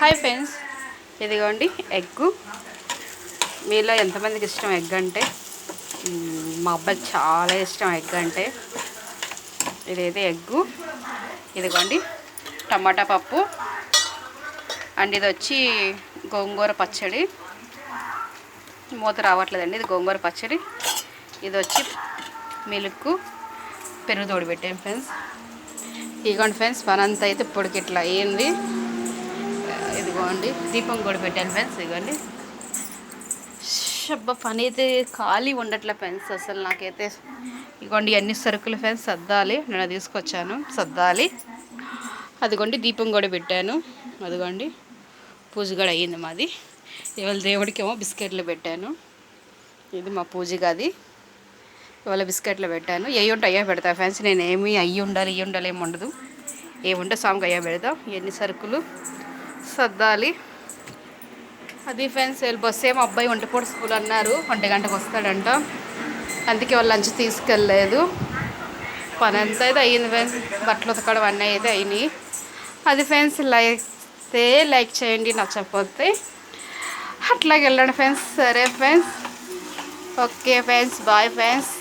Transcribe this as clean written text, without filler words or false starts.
Hi friends, ఇదిగోండి egg. మీలో ఎంతమందికి ఇష్టం ఎగ్ అంటే? మా అబ్బాయికి చాలా ఇష్టం ఎగ్ అంటే. ఇదైతే ఎగ్గు. ఇదిగోండి టమాటా పప్పు అండ్ ఇది వచ్చి గోంగూర పచ్చడి. మూత రావట్లేదండి, ఇది గోంగూర పచ్చడి. ఇది వచ్చి మిల్క్ పెరుగు తోడు పెట్టాను ఫ్రెండ్స్. ఇదిగోండి ఫ్రెండ్స్, పనంతా అయితే ఇప్పటికి ఇట్లా అయ్యింది. ఇదిగోండి దీపం కూడా పెట్టాను ఫ్రెండ్స్. ఇదిగోండి షబ్బ పని అయితే ఖాళీ ఉండట్లే ఫ్రెండ్స్ అసలు నాకైతే. ఇదిగోండి అన్ని సరుకులు ఫ్రెండ్స్ సర్దాలి, నేను తీసుకొచ్చాను సర్దాలి. అదిగోండి దీపం కూడా పెట్టాను. అదిగోండి పూజ కూడా అయ్యింది మాది. ఇవాళ దేవుడికి ఏమో బిస్కెట్లు పెట్టాను. ఇది మా పూజ గది. ఇవాళ బిస్కెట్లు పెట్టాను. అయ్యి ఉంటే అయ్యా పెడతా ఫ్రెండ్స్. నేనేమి అయ్యి ఉండాలి ఇవి ఉండాలి ఏమి ఉండదు. ఏముంటే సాంగ్ అయ్యా పెడతాం. ఎన్ని సరుకులు సర్దాలి అది ఫ్రెండ్స్. బస్సు ఏమో అబ్బాయి ఒంటిపూట స్కూల్ అన్నారు, 1 గంటకు వస్తాడంట. అందుకే వాళ్ళు లంచ్ తీసుకెళ్ళలేదు. పని అంతా అయితే అయ్యింది ఫ్రెండ్స్. బట్టలు ఉతకడం అన్నీ అయితే అయినాయి. అది ఫ్రెండ్స్. లైక్ చేయండి, నచ్చకపోతే అట్లాగే వెళ్ళండి ఫ్రెండ్స్. సరే friends, okay friends, bye friends.